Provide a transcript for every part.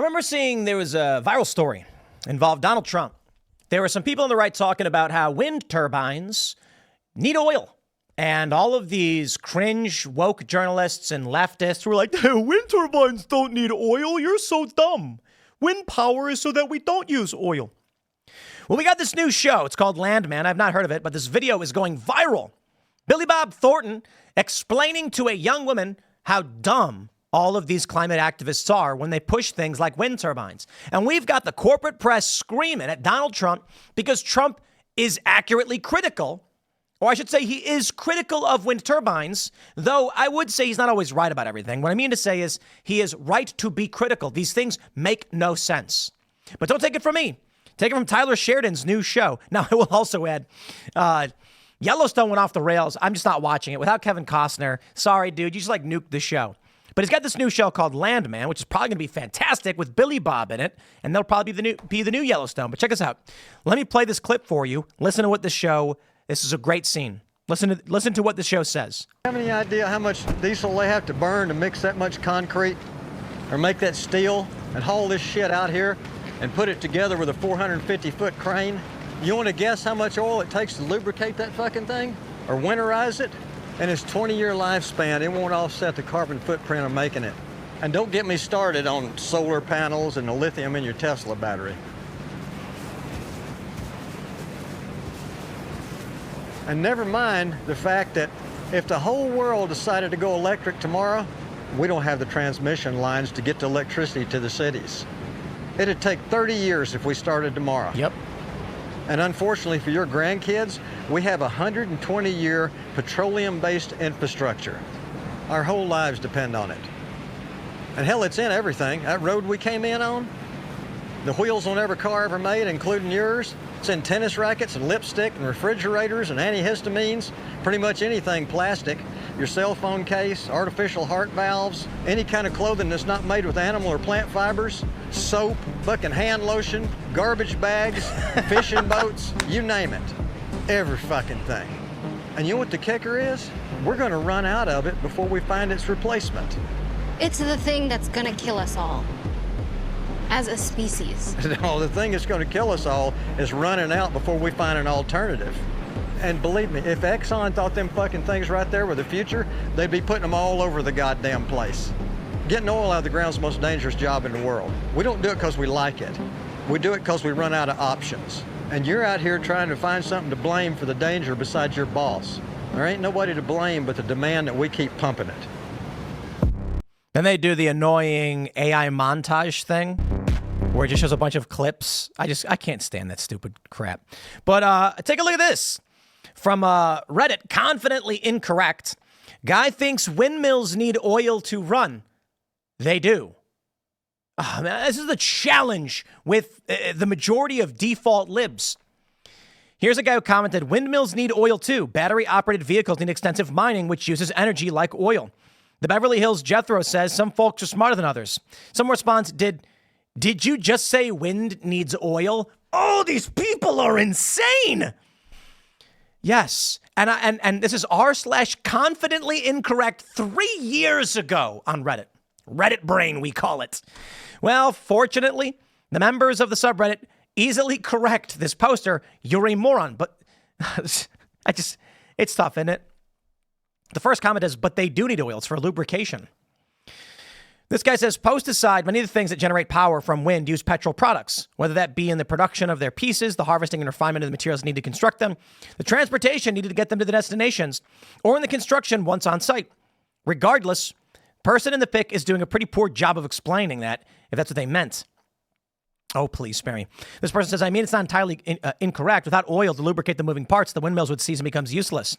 remember seeing there was a viral story involved Donald Trump. There were some people on the right talking about how wind turbines need oil. And all of these cringe woke journalists and leftists were like, hey, wind turbines don't need oil. You're so dumb. Wind power is so that we don't use oil. Well, we got this new show. It's called Landman. I've not heard of it, but this video is going viral. Billy Bob Thornton explaining to a young woman how dumb all of these climate activists are when they push things like wind turbines. And we've got the corporate press screaming at Donald Trump because Trump is accurately critical, or I should say he is critical of wind turbines, though I would say he's not always right about everything. What I mean to say is he is right to be critical. These things make no sense. But don't take it from me. Take it from Tyler Sheridan's new show. Now, I will also add, Yellowstone went off the rails. I'm just not watching it. Without Kevin Costner, sorry, dude, you just like nuked the show. But he's got this new show called Landman, which is probably going to be fantastic with Billy Bob in it, and they'll probably be the new Yellowstone. But check us out. Let me play this clip for you. Listen to what this show. This is a great scene. Listen to what the show says. Have any idea how much diesel they have to burn to mix that much concrete, or make that steel, and haul this shit out here and put it together with a 450-foot crane? You want to guess how much oil it takes to lubricate that fucking thing, or winterize it? And its 20-year lifespan, it won't offset the carbon footprint of making it. And don't get me started on solar panels and the lithium in your Tesla battery. And never mind the fact that if the whole world decided to go electric tomorrow, we don't have the transmission lines to get the electricity to the cities. It'd take 30 years if we started tomorrow. Yep. And unfortunately for your grandkids, we have a 120-year petroleum-based infrastructure. Our whole lives depend on it. And hell, it's in everything. That road we came in on, the wheels on every car ever made, including yours, it's in tennis rackets and lipstick and refrigerators and antihistamines, pretty much anything plastic. Your cell phone case, artificial heart valves, any kind of clothing that's not made with animal or plant fibers, soap, fucking hand lotion, garbage bags, fishing boats, you name it. Every fucking thing. And you know what the kicker is? We're gonna run out of it before we find its replacement. It's the thing that's gonna kill us all. As a species. No, the thing that's gonna kill us all is running out before we find an alternative. And believe me, if Exxon thought them fucking things right there were the future, they'd be putting them all over the goddamn place. Getting oil out of the ground is the most dangerous job in the world. We don't do it because we like it. We do it because we run out of options. And you're out here trying to find something to blame for the danger besides your boss. There ain't nobody to blame but the demand that we keep pumping it. Then they do the annoying AI montage thing where it just shows a bunch of clips. I can't stand that stupid crap. But take a look at this. From Reddit, confidently incorrect. Guy thinks windmills need oil to run. They do. Oh, man, this is the challenge with the majority of default libs. Here's a guy who commented, windmills need oil too. Battery-operated vehicles need extensive mining, which uses energy like oil. The Beverly Hills Jethro says some folks are smarter than others. Someone responds, did you just say wind needs oil? Oh, these people are insane. Yes. And this is r/confidently incorrect 3 years ago on Reddit. Reddit brain, we call it. Well, fortunately, the members of the subreddit easily correct this poster. You're a moron. But it's tough, isn't it? The first comment is, but they do need oil. It's for lubrication. This guy says, post aside, many of the things that generate power from wind use petrol products, whether that be in the production of their pieces, the harvesting and refinement of the materials needed to construct them, the transportation needed to get them to the destinations, or in the construction once on site. Regardless, person in the pic is doing a pretty poor job of explaining that, if that's what they meant. Oh, please spare me. This person says, I mean, it's not entirely incorrect. Without oil to lubricate the moving parts, the windmills would cease and becomes useless.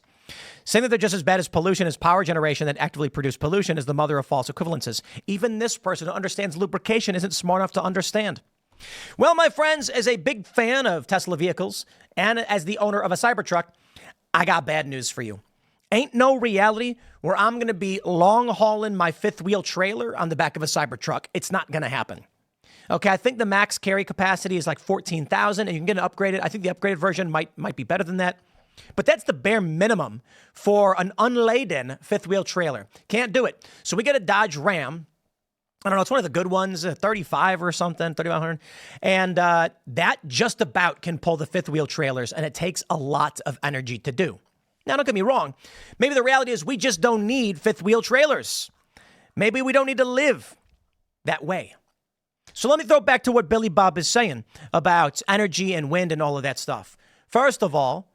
Saying that they're just as bad as pollution as power generation that actively produce pollution is the mother of false equivalences. Even this person who understands lubrication isn't smart enough to understand. Well, my friends, as a big fan of Tesla vehicles and as the owner of a Cybertruck, I got bad news for you. Ain't no reality where I'm going to be long hauling my fifth wheel trailer on the back of a Cybertruck. It's not going to happen. Okay, I think the max carry capacity is like 14,000 and you can get an upgraded. I think the upgraded version might be better than that. But that's the bare minimum for an unladen fifth wheel trailer. Can't do it. So we get a Dodge Ram I don't know, it's one of the good ones, 35 or something, 3,500. And that just about can pull the fifth wheel trailers, and it takes a lot of energy to do. Now, don't get me wrong. Maybe the reality is we just don't need fifth wheel trailers. Maybe we don't need to live that way. So let me throw it back to what Billy Bob is saying about energy and wind and all of that stuff. First of all,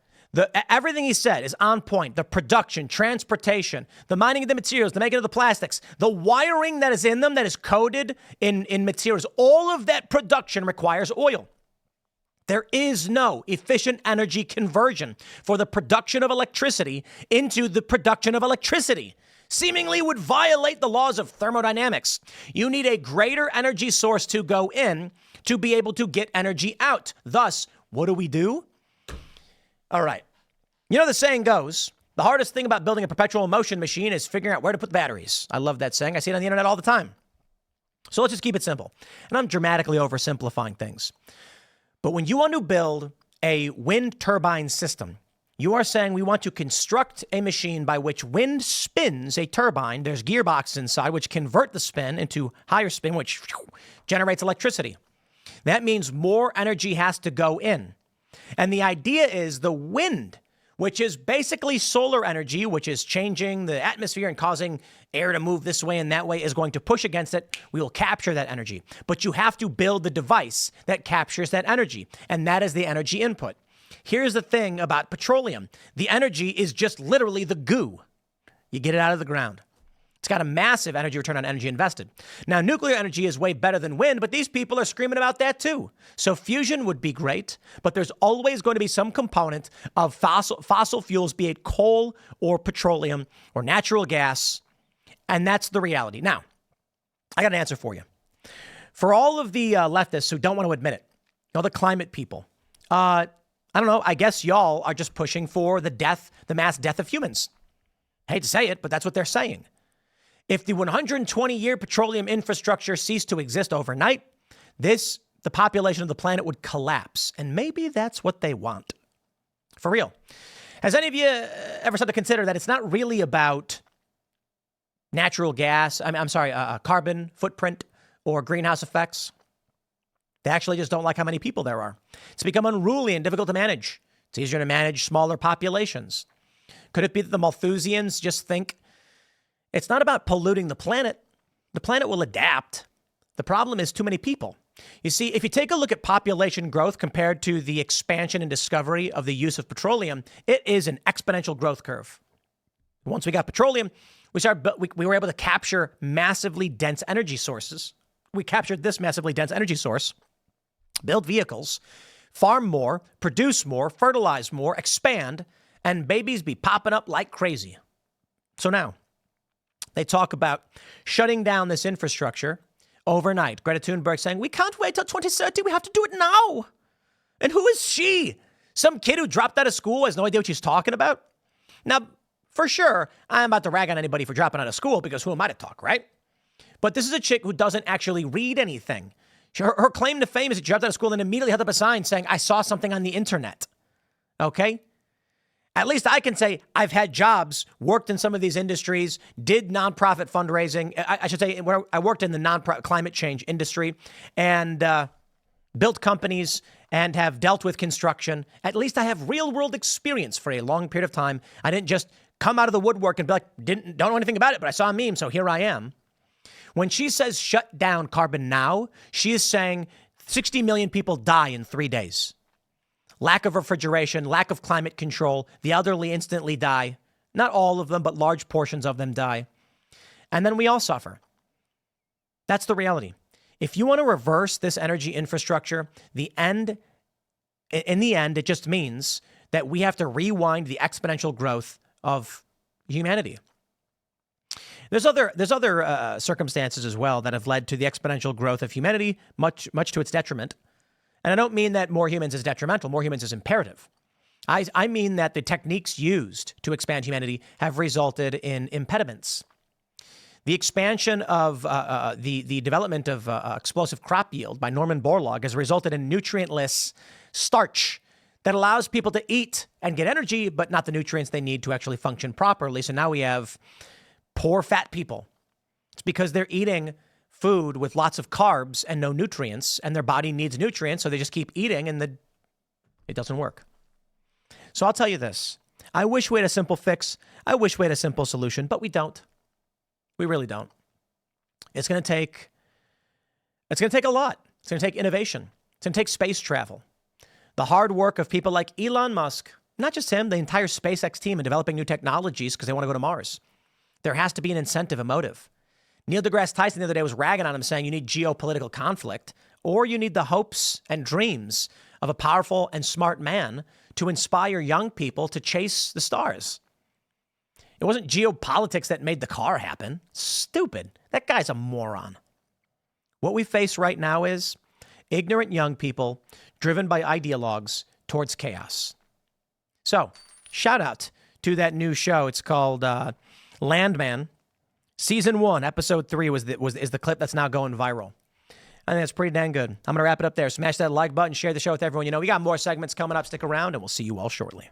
everything he said is on point. The production, transportation, the mining of the materials, the making of the plastics, the wiring that is in them that is coded in materials, all of that production requires oil. There is no efficient energy conversion for the production of electricity into the production of electricity. Seemingly would violate the laws of thermodynamics. You need a greater energy source to go in to be able to get energy out. Thus, what do? All right. You know, the saying goes, the hardest thing about building a perpetual motion machine is figuring out where to put the batteries. I love that saying. I see it on the internet all the time. So let's just keep it simple. And I'm dramatically oversimplifying things. But when you want to build a wind turbine system, you are saying we want to construct a machine by which wind spins a turbine. There's gearboxes inside which convert the spin into higher spin, which generates electricity. That means more energy has to go in. And the idea is the wind, which is basically solar energy, which is changing the atmosphere and causing air to move this way and that way, is going to push against it. We will capture that energy. But you have to build the device that captures that energy, and that is the energy input. Here's the thing about petroleum. The energy is just literally the goo. You get it out of the ground. It's got a massive energy return on energy invested. Now, nuclear energy is way better than wind, but these people are screaming about that too. So fusion would be great, but there's always going to be some component of fossil fuels, be it coal or petroleum or natural gas, and that's the reality. Now, I got an answer for you. For all of the leftists who don't want to admit it, all the climate people, I don't know, I guess y'all are just pushing for the mass death of humans. I hate to say it, but that's what they're saying. If the 120-year petroleum infrastructure ceased to exist overnight, the population of the planet would collapse. And maybe that's what they want. For real. Has any of you ever started to consider that it's not really about natural gas, carbon footprint or greenhouse effects? They actually just don't like how many people there are. It's become unruly and difficult to manage. It's easier to manage smaller populations. Could it be that the Malthusians just think it's not about polluting the planet? The planet will adapt. The problem is too many people. You see, if you take a look at population growth compared to the expansion and discovery of the use of petroleum, it is an exponential growth curve. Once we got petroleum, we were able to capture massively dense energy sources. We captured this massively dense energy source, build vehicles, farm more, produce more, fertilize more, expand, and babies be popping up like crazy. So now, they talk about shutting down this infrastructure overnight. Greta Thunberg saying, we can't wait till 2030. We have to do it now. And who is she? Some kid who dropped out of school has no idea what she's talking about? Now, for sure, I'm about to rag on anybody for dropping out of school because who am I to talk, right? But this is a chick who doesn't actually read anything. Her claim to fame is that she dropped out of school and immediately held up a sign saying, I saw something on the internet. Okay? At least I can say I've had jobs, worked in some of these industries, did nonprofit fundraising. I should say where I worked in the nonprofit climate change industry and built companies and have dealt with construction. At least I have real world experience for a long period of time. I didn't just come out of the woodwork and be like, don't know anything about it, but I saw a meme, so here I am. When she says shut down carbon now, she is saying 60 million people die in 3 days. Lack of refrigeration, lack of climate control. The elderly instantly die. Not all of them, but large portions of them die. And then we all suffer. That's the reality. If you want to reverse this energy infrastructure, in the end, it just means that we have to rewind the exponential growth of humanity. There's other circumstances as well that have led to the exponential growth of humanity, much to its detriment. And I don't mean that more humans is detrimental. More humans is imperative. I mean that the techniques used to expand humanity have resulted in impediments. The expansion of the development of explosive crop yield by Norman Borlaug has resulted in nutrientless starch that allows people to eat and get energy, but not the nutrients they need to actually function properly. So now we have poor fat people. It's because they're eating food with lots of carbs and no nutrients, and their body needs nutrients, so they just keep eating, and it doesn't work. So I'll tell you this. I wish we had a simple fix. I wish we had a simple solution, but we don't. We really don't. It's going to take a lot. It's going to take innovation. It's going to take space travel. The hard work of people like Elon Musk, not just him, the entire SpaceX team in developing new technologies because they want to go to Mars. There has to be an incentive, a motive. Neil deGrasse Tyson the other day was ragging on him, saying you need geopolitical conflict, or you need the hopes and dreams of a powerful and smart man to inspire young people to chase the stars. It wasn't geopolitics that made the car happen. Stupid. That guy's a moron. What we face right now is ignorant young people driven by ideologues towards chaos. So, shout out to that new show. It's called Landman. Season 1, Episode 3 is the clip that's now going viral. I think that's pretty dang good. I'm going to wrap it up there. Smash that like button, share the show with everyone you know. We got more segments coming up. Stick around, and we'll see you all shortly.